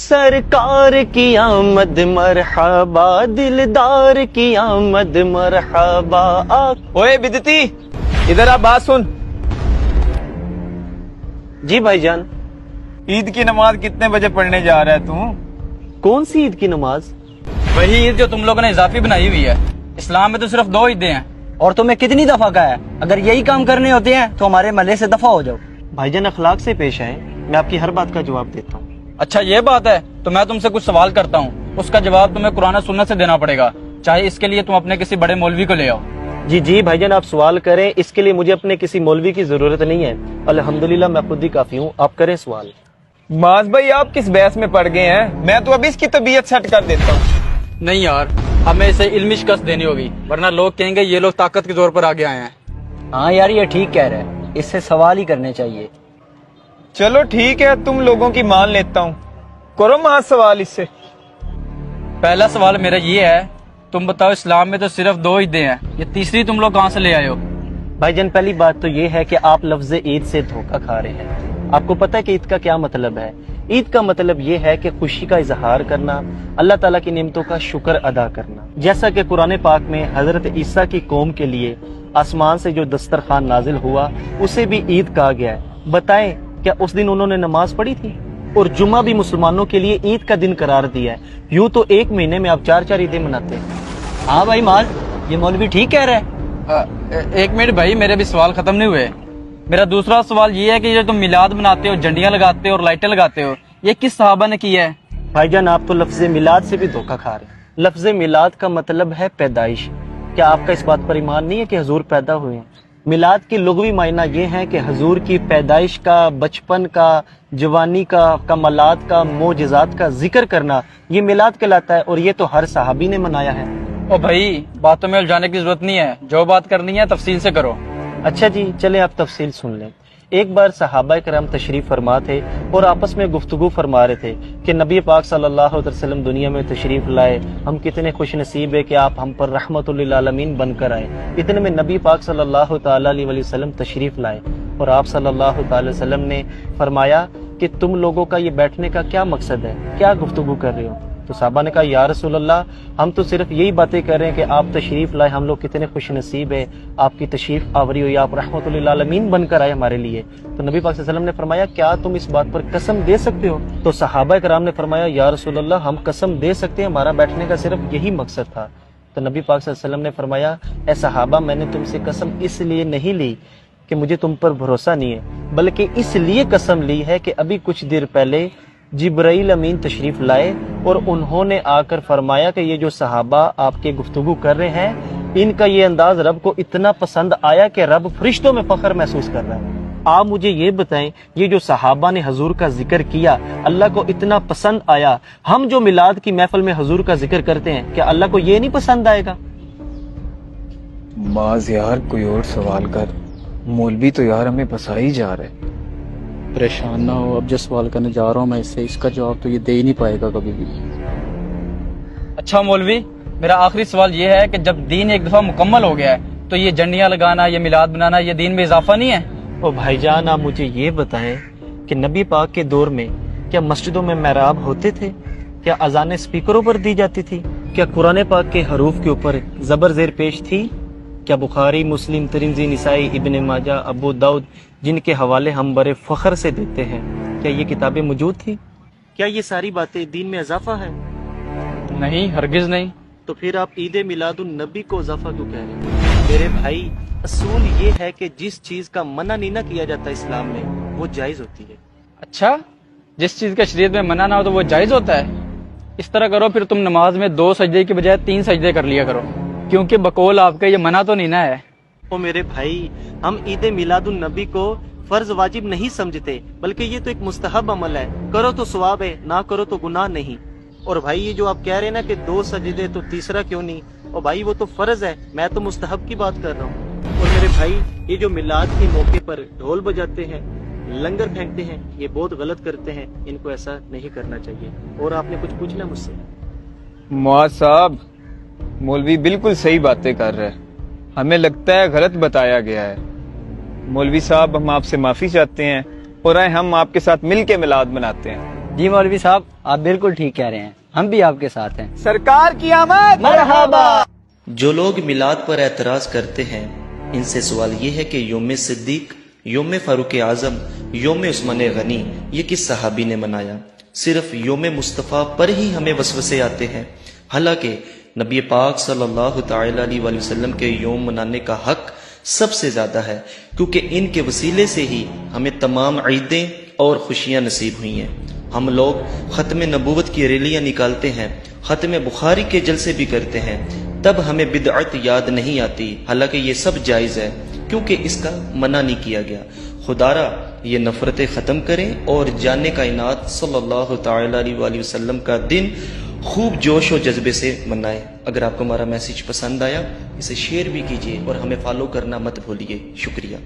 سرکار کی آمد مرحبا، دلدار کی آمد مرحبا۔ اوے بدتی، ادھر آ، بات سن۔ جی بھائی جان۔ عید کی نماز کتنے بجے پڑھنے جا رہا ہے تو؟ کون سی عید کی نماز؟ وہی عید جو تم لوگوں نے اضافی بنائی ہوئی ہے۔ اسلام میں تو صرف 2 عیدیں ہیں۔ اور تمہیں کتنی دفعہ کہا ہے اگر یہی کام کرنے ہوتے ہیں تو ہمارے محلے سے دفع ہو جاؤ۔ بھائی جان اخلاق سے پیش آئیں، میں آپ کی ہر بات کا جواب دیتا ہوں۔ اچھا یہ بات ہے تو میں تم سے کچھ سوال کرتا ہوں، اس کا جواب تمہیں قرآن و سنت سے دینا پڑے گا، چاہے اس کے لیے تم اپنے کسی بڑے مولوی کو لے آؤ۔ جی جی بھائی جان آپ سوال کریں، اس کے لیے مجھے اپنے کسی مولوی کی ضرورت نہیں ہے، الحمدللہ میں خود ہی کافی ہوں، آپ کریں سوال۔ معاذ بھائی آپ کس بحث میں پڑ گئے ہیں؟ میں تو ابھی اس کی طبیعت سیٹ کر دیتا ہوں۔ نہیں یار، ہمیں اسے علمی شکست دینی ہوگی، ورنہ لوگ کہیں گے یہ لوگ طاقت کے زور پر آگے آئے ہیں۔ ہاں یار یہ ٹھیک کہہ رہا ہے، اس سے سوال ہی کرنے چاہیے۔ چلو ٹھیک ہے، تم لوگوں کی مان لیتا ہوں، کرو معاذ سوال اس سے۔ پہلا سوال میرا یہ ہے، تم بتاؤ اسلام میں تو صرف 2 عیدیں ہیں، یہ تیسری تم لوگ کہاں سے لے آئے ہو؟ بھائی جان پہلی بات تو یہ ہے کہ آپ لفظ عید سے دھوکہ کھا رہے ہیں۔ آپ کو پتہ ہے کہ عید کا کیا مطلب ہے؟ عید کا مطلب یہ ہے کہ خوشی کا اظہار کرنا، اللہ تعالیٰ کی نعمتوں کا شکر ادا کرنا، جیسا کہ قرآن پاک میں حضرت عیسیٰ کی قوم کے لیے آسمان سے جو دسترخوان نازل ہوا اسے بھی عید کہا گیا ہے۔ بتائیں کیا اس دن انہوں نے نماز پڑھی تھی؟ اور جمعہ بھی مسلمانوں کے لیے عید کا دن قرار دیا ہے، یوں تو ایک مہینے میں آپ 4 عیدیں مناتے ہیں۔ ہاں بھائی مال، یہ مولوی ٹھیک کہہ رہا ہے۔ ایک منٹ بھائی، میرے بھی سوال ختم نہیں ہوئے۔ میرا دوسرا سوال یہ ہے کہ جو تم میلاد مناتے ہو، جھنڈیاں لگاتے ہو اور لائٹیں لگاتے ہو، یہ کس صحابہ نے کیا ہے؟ بھائی جان آپ تو لفظ میلاد سے بھی دھوکہ کھا رہے ہیں۔ لفظ میلاد کا مطلب ہے پیدائش۔ کیا آپ کا اس بات پر ایمان نہیں ہے کہ حضور پیدا ہوئے ہیں؟ میلاد کی لغوی معنی یہ ہے کہ حضور کی پیدائش کا، بچپن کا، جوانی کا، کمالات کا، معجزات کا ذکر کرنا، یہ میلاد کہلاتا ہے، اور یہ تو ہر صحابی نے منایا ہے۔ او بھائی باتوں میں الجھانے کی ضرورت نہیں ہے، جو بات کرنی ہے تفصیل سے کرو۔ اچھا جی چلیں آپ تفصیل سن لیں۔ ایک بار صحابہ کرام تشریف فرما تھے اور آپس میں گفتگو فرما رہے تھے کہ نبی پاک صلی اللہ علیہ وسلم دنیا میں تشریف لائے، ہم کتنے خوش نصیب ہے کہ آپ ہم پر رحمت للعالمین بن کر آئے۔ اتنے میں نبی پاک صلی اللہ تعالیٰ علیہ وسلم تشریف لائے اور آپ صلی اللہ تعالی وسلم نے فرمایا کہ تم لوگوں کا یہ بیٹھنے کا کیا مقصد ہے، کیا گفتگو کر رہے ہو؟ تو صحابہ نے کہا یا رسول اللہ ہم تو صرف یہی باتیں کر رہے ہیں کہ آپ تشریف لائے، ہم لوگ کتنے خوش نصیب ہے، آپ کی تشریف آوری ہوئی، آپ رحمت للعالمین بن کر آئے ہمارے لیے۔ تو نبی پاک صلی اللہ علیہ وسلم نے فرمایا کیا تم اس بات پر قسم دے سکتے ہو؟ تو صحابہ کرام نے فرمایا یا رسول اللہ ہم قسم دے سکتے ہیں، ہمارا بیٹھنے کا صرف یہی مقصد تھا۔ تو نبی پاک صلی اللہ علیہ وسلم نے فرمایا اے صحابہ میں نے تم سے قسم اس لیے نہیں لی کہ مجھے تم پر بھروسہ نہیں ہے، بلکہ اس لیے قسم لی ہے کہ ابھی کچھ دیر پہلے جبرائیل امین تشریف لائے اور انہوں نے آ کر فرمایا کہ یہ جو صحابہ آپ کے گفتگو کر رہے ہیں ان کا یہ انداز رب کو اتنا پسند آیا کہ رب فرشتوں میں فخر محسوس کر رہا ہے۔ آپ مجھے یہ بتائیں یہ جو صحابہ نے حضور کا ذکر کیا اللہ کو اتنا پسند آیا، ہم جو میلاد کی محفل میں حضور کا ذکر کرتے ہیں کیا اللہ کو یہ نہیں پسند آئے گا؟ معاذ یار کوئی اور سوال کر، مولوی تو یار ہمیں پھنسا ہی جا رہا ہے۔ پریشان نہ ہو، اب جو سوال کرنے جا رہا ہوں میں اس کا جواب تو یہ دے ہی نہیں پائے گا کبھی بھی۔ اچھا مولوی، میرا آخری سوال یہ ہے کہ جب دین ایک دفعہ مکمل ہو گیا ہے تو یہ جھنڈیاں لگانا، یہ میلاد بنانا، یہ دین میں اضافہ نہیں ہے؟ او بھائی جان آپ مجھے یہ بتائیں کہ نبی پاک کے دور میں کیا مسجدوں میں محراب ہوتے تھے؟ کیا اذانیں سپیکروں پر دی جاتی تھی؟ کیا قرآن پاک کے حروف کے اوپر زبر زیر پیش تھی؟ کیا بخاری، مسلم، ترمذی، نسائی، ابن ماجہ، ابو داؤد جن کے حوالے ہم بڑے فخر سے دیتے ہیں کیا یہ کتابیں موجود تھی؟ کیا یہ ساری باتیں دین میں اضافہ ہے؟ نہیں، ہرگز نہیں۔ تو پھر آپ عید میلاد النبی کو اضافہ کیوں کہہ رہے ہیں؟ میرے بھائی اصول یہ ہے کہ جس چیز کا منع نہیں نہ کیا جاتا اسلام میں وہ جائز ہوتی ہے۔ اچھا، جس چیز کا شریعت میں منع نہ ہو تو وہ جائز ہوتا ہے؟ اس طرح کرو پھر تم نماز میں 2 سجدے کی بجائے 3 سجدے کر لیا کرو، کیونکہ بقول آپ کا یہ منع تو نہیں نہ ہے۔ او میرے بھائی ہم عید میلاد النبی کو فرض واجب نہیں سمجھتے بلکہ یہ تو ایک مستحب عمل ہے، کرو تو ثواب ہے، نہ کرو تو گناہ نہیں۔ اور بھائی یہ جو آپ کہہ رہے ہیں نا کہ 2 سجدے تو تیسرا کیوں نہیں، اور بھائی وہ تو فرض ہے، میں تو مستحب کی بات کر رہا ہوں۔ اور میرے بھائی یہ جو میلاد کے موقع پر ڈھول بجاتے ہیں، لنگر پھینکتے ہیں، یہ بہت غلط کرتے ہیں، ان کو ایسا نہیں کرنا چاہیے۔ اور آپ نے کچھ پوچھنا مجھ سے؟ معاذ صاحب مولوی بالکل صحیح باتیں کر رہے ہیں، ہمیں لگتا ہے غلط بتایا گیا ہے۔ مولوی صاحب ہم آپ سے معافی چاہتے ہیں اور ہم آپ کے ساتھ مل کے میلاد مناتے ہیں۔ جی مولوی صاحب آپ بالکل ٹھیک کہہ رہے ہیں, ہم بھی آپ کے ساتھ ہیں. سرکار کی آمد. مرحبا. جو لوگ میلاد پر اعتراض کرتے ہیں ان سے سوال یہ ہے کہ یوم صدیق, یوم فاروق اعظم, یوم عثمان غنی یہ کس صحابی نے منایا؟ صرف یوم مصطفیٰ پر ہی ہمیں وسوسے آتے ہیں, حالانکہ نبی پاک صلی اللہ تعالی علیہ وآلہ وسلم کے یوم منانے کا حق سب سے زیادہ ہے, کیونکہ ان کے وسیلے سے ہی ہمیں تمام عیدیں اور خوشیاں نصیب ہوئی ہیں. ہم لوگ ختم نبوت کی ریلیاں نکالتے ہیں, ختم بخاری کے جلسے بھی کرتے ہیں, تب ہمیں بدعت یاد نہیں آتی, حالانکہ یہ سب جائز ہے کیونکہ اس کا منع نہیں کیا گیا. خدارا یہ نفرتیں ختم کریں اور جان کائنات صلی اللہ تعالی علیہ وآلہ وسلم کا دن خوب جوش و جذبے سے منائیں. اگر آپ کو ہمارا میسیج پسند آیا اسے شیئر بھی کیجیے اور ہمیں فالو کرنا مت بھولیے. شکریہ.